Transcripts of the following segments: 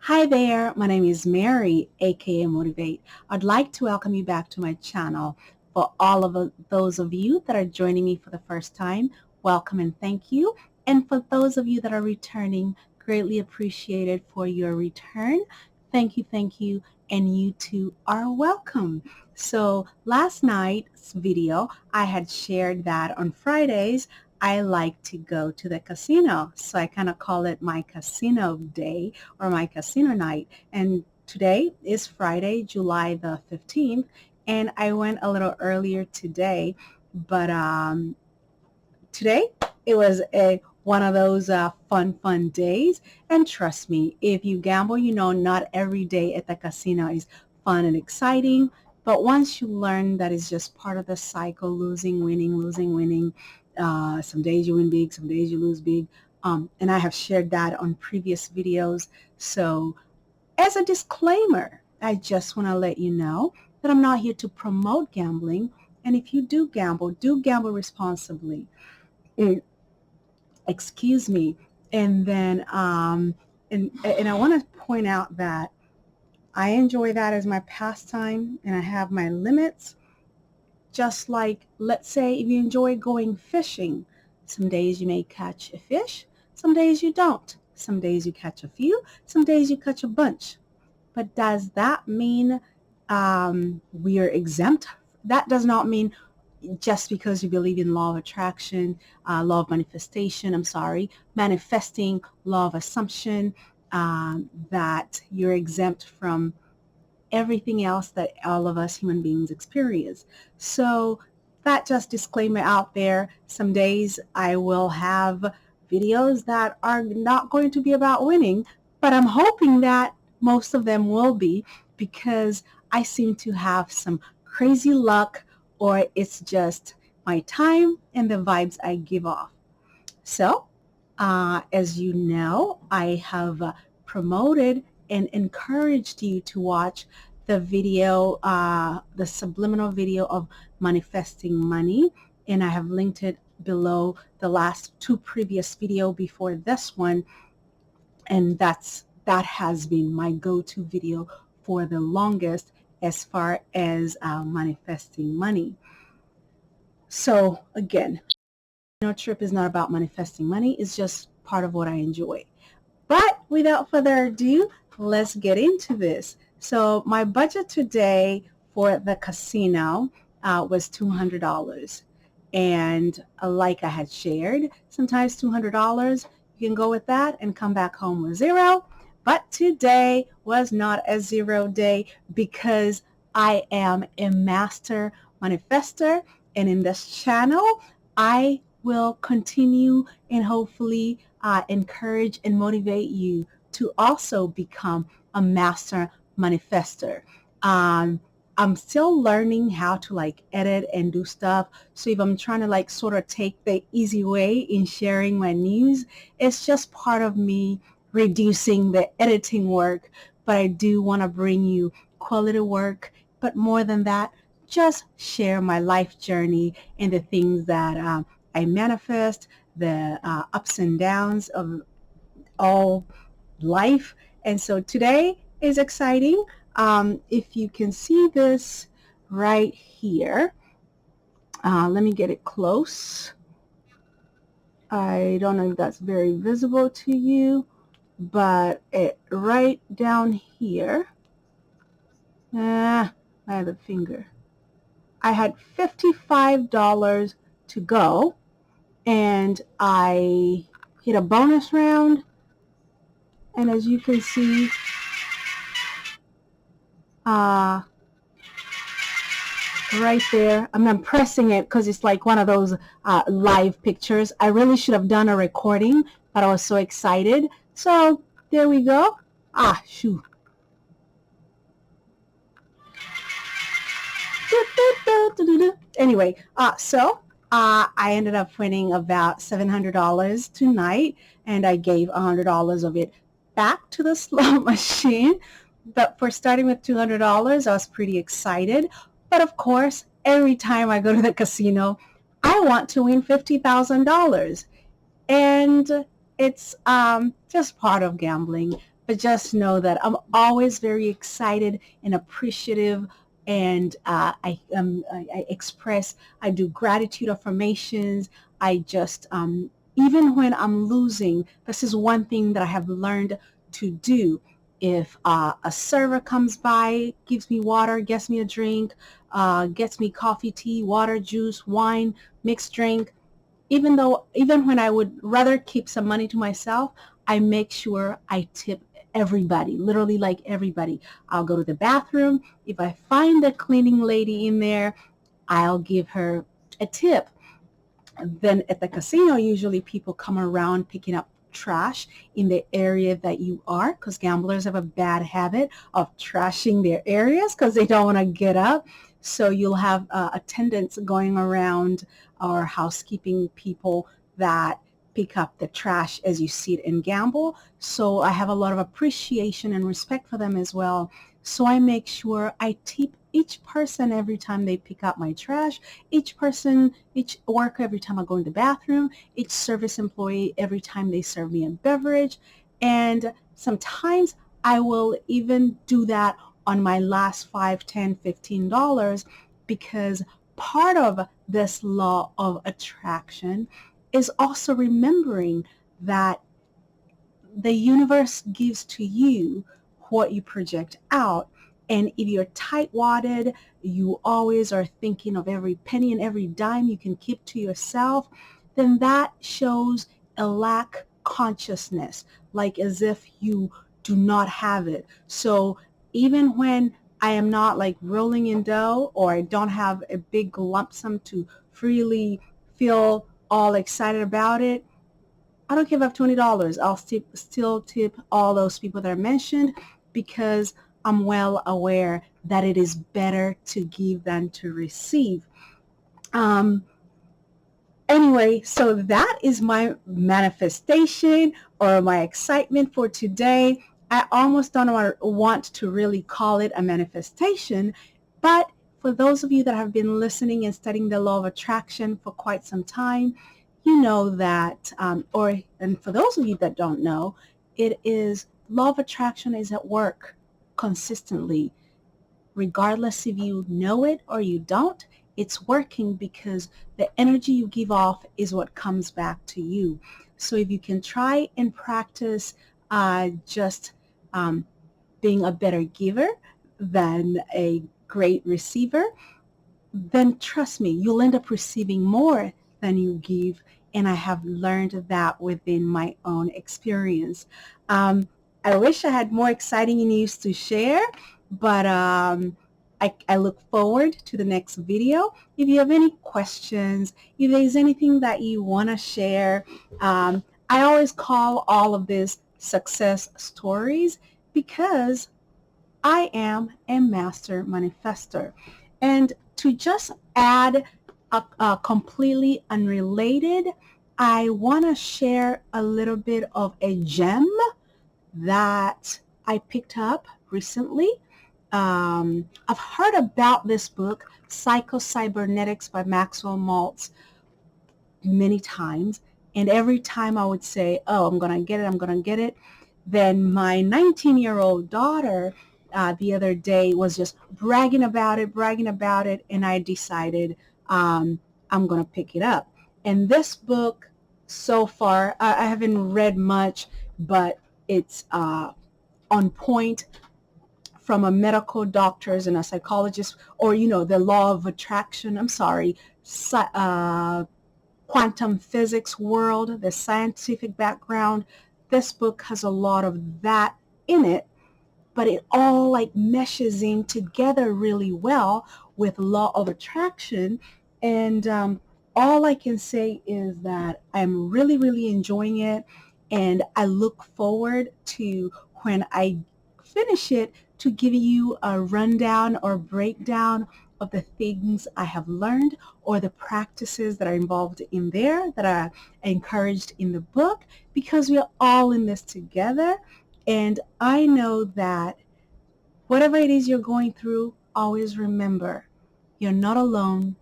Hi there, my name is Mary, aka Motivate. I'd like to welcome you back to my channel. For all of those of you that are joining me for the first time, welcome and thank you. And for those of you that are returning, greatly appreciated for your return. Thank you, and you too are welcome. So last night's video, I had shared that on Fridays, I like to go to the casino. So I kind of call it my casino day or my casino night. And today is Friday, July the 15th, and I went a little earlier today, but today it was a one of those fun days. And trust me, if you gamble, you know not every day at the casino is fun and exciting. But once you learn that it's just part of the cycle, losing, winning, losing, winning. Some days you win big, some days you lose big. And I have shared that on previous videos. So as a disclaimer, I just want to let you know that I'm not here to promote gambling. And if you do gamble responsibly. Mm, excuse me. And then, and I want to point out that I enjoy that as my pastime and I have my limits. Just like, let's say, if you enjoy going fishing, some days you may catch a fish, some days you don't. Some days you catch a few, some days you catch a bunch. But does that mean we are exempt? That does not mean just because you believe in law of attraction, law of manifestation, manifesting, law of assumption, that you're exempt from everything else that all of us human beings experience. So that just disclaimer out there. Some days I will have videos that are not going to be about winning, but I'm hoping that most of them will be because I seem to have some crazy luck or it's just my time and the vibes I give off. So, as you know, I have promoted and encouraged you to watch the video, the subliminal video of manifesting money, and I have linked it below the last two previous video before this one, and that has been my go-to video for the longest as far as manifesting money. So again, no trip is not about manifesting money. It's just part of what I enjoy. But without further ado, let's get into this. So my budget today for the casino was $200. And like I had shared, sometimes $200, you can go with that and come back home with zero. But today was not a zero day because I am a master manifester. And in this channel, I will continue and hopefully encourage and motivate you to also become a master manifester. I'm still learning how to like edit and do stuff. So if I'm trying to like sort of take the easy way in sharing my news, it's just part of me reducing the editing work. But I do want to bring you quality work. But more than that, just share my life journey and the things that I manifest, the ups and downs of all life. And so today is exciting. If you can see this right here, let me get it close. I don't know if that's very visible to you, but right down here, I have a finger. I had $55 to go, and I hit a bonus round, and as you can see, right there, I'm pressing it because it's like one of those live pictures. I really should have done a recording, but I was so excited. So there we go. Shoot. Anyway, I ended up winning about $700 tonight, and I gave $100 of it back to the slot machine. But for starting with $200, I was pretty excited. But of course, every time I go to the casino, I want to win $50,000. And it's just part of gambling. just know that I'm always very excited and appreciative, and I express, I do gratitude affirmations. I just, even when I'm losing, this is one thing that I have learned to do. If a server comes by, gives me water, gets me a drink, gets me coffee, tea, water, juice, wine, mixed drink, even when I would rather keep some money to myself, I make sure I tip everybody, literally like everybody. I'll go to the bathroom. If I find the cleaning lady in there, I'll give her a tip. Then at the casino, usually people come around picking up trash in the area that you are, because gamblers have a bad habit of trashing their areas because they don't want to get up. So you'll have attendants going around, or housekeeping people that pick up the trash as you sit and gamble. So I have a lot of appreciation and respect for them as well. So I make sure I tip each person every time they pick up my trash, each person, each worker every time I go in the bathroom, each service employee every time they serve me a beverage. And sometimes I will even do that on my last 5, 10, $15, because part of this law of attraction is also remembering that the universe gives to you what you project out. And if you're tight-wadded, you always are thinking of every penny and every dime you can keep to yourself, then that shows a lack consciousness, like as if you do not have it. So even when I am not like rolling in dough, or I don't have a big lump sum to freely feel all excited about it, I don't give up $20. I'll still tip all those people that are mentioned, because I'm well aware that it is better to give than to receive. Um, anyway, so that is my manifestation or my excitement for today. I almost don't want to really call it a manifestation, but for those of you that have been listening and studying the law of attraction for quite some time, you know that, and for those of you that don't know, it is, law of attraction is at work consistently, regardless if you know it or you don't. It's working because the energy you give off is what comes back to you. So if you can try and practice just being a better giver than a great receiver, then trust me, you'll end up receiving more than you give. And I have learned that within my own experience. I wish I had more exciting news to share, but I look forward to the next video. If you have any questions, if there's anything that you want to share, I always call all of this success stories, because I am a master manifester. And to just add a completely unrelated, I want to share a little bit of a gem that I picked up recently. I've heard about this book, Psycho-Cybernetics by Maxwell Maltz, many times. And every time I would say, oh, I'm going to get it, I'm going to get it. Then my 19-year-old daughter the other day was just bragging about it, and I decided I'm going to pick it up. And this book, so far, I haven't read much, but it's on point from a medical doctors and a psychologist, or, the law of attraction, quantum physics world, the scientific background. This book has a lot of that in it, but it all like meshes in together really well with law of attraction. And all I can say is that I'm really, really enjoying it. And I look forward to, when I finish it, to give you a rundown or breakdown of the things I have learned, or the practices that are involved in there, that are encouraged in the book, because we're all in this together. And I know that whatever it is you're going through, always remember, you're not alone.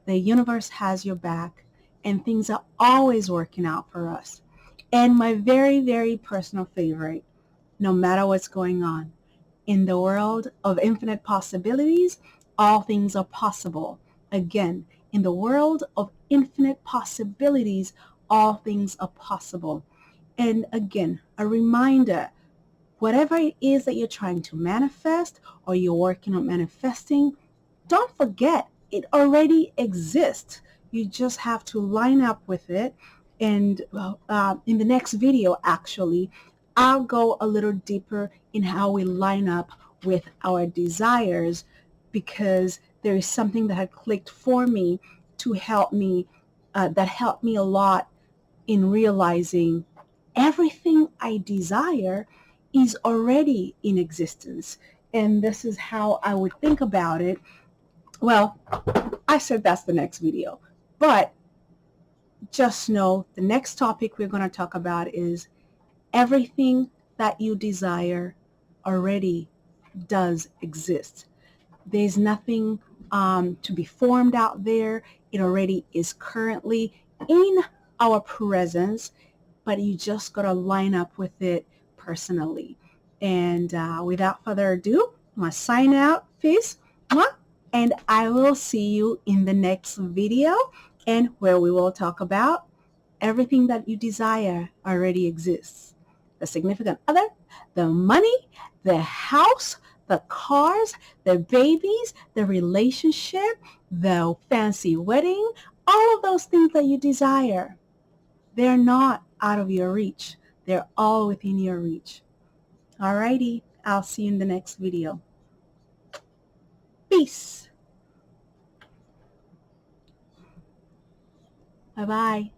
The universe has your back, and things are always working out for us. And my very, very personal favorite, no matter what's going on. In the world of infinite possibilities, all things are possible. Again, in the world of infinite possibilities, all things are possible. And again, a reminder, whatever it is that you're trying to manifest or you're working on manifesting, don't forget it already exists. You just have to line up with it. And in the next video, actually, I'll go a little deeper in how we line up with our desires, because there is something that had clicked for me to help me, that helped me a lot in realizing everything I desire is already in existence. And this is how I would think about it. Well, I said that's the next video, but just know the next topic we're going to talk about is everything that you desire already does exist. There's nothing to be formed out there. It already is currently in our presence, but you just got to line up with it personally. And without further ado, I'm going to sign out. Peace. And I will see you in the next video, and where we will talk about everything that you desire already exists. The significant other, the money, the house, the cars, the babies, the relationship, the fancy wedding, all of those things that you desire. They're not out of your reach. They're all within your reach. Alrighty, I'll see you in the next video. Peace. Bye-bye.